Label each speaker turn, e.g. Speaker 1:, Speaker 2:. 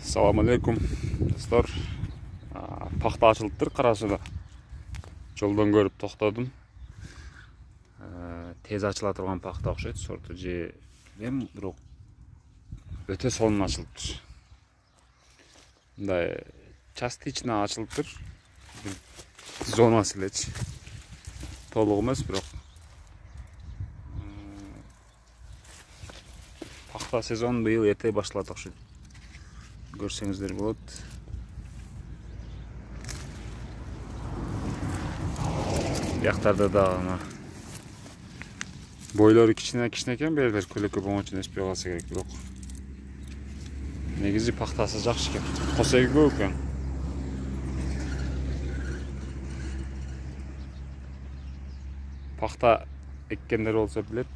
Speaker 1: Assalamu alaikum dostlar. Paxta açılıptır Qarasıda. Жолдан көрүп токтодум. Тез ачыла турган пахта окшойт. Сорту же эм бирок өтө сонун ачылыптыр. Мындай частично ачылыптыр. Зонасы элечи. Толук эмес, бирок пахта сезон быйыл эрте башталат окшойт. Көрсеңиздер болот. Яктарда да бойлору кичине экен, берилер көлөкө боңочун эспей калса керек, бирок негизи пахтасы жакшы экен. Косеги көп экен. Пахта эккендер болсо билет.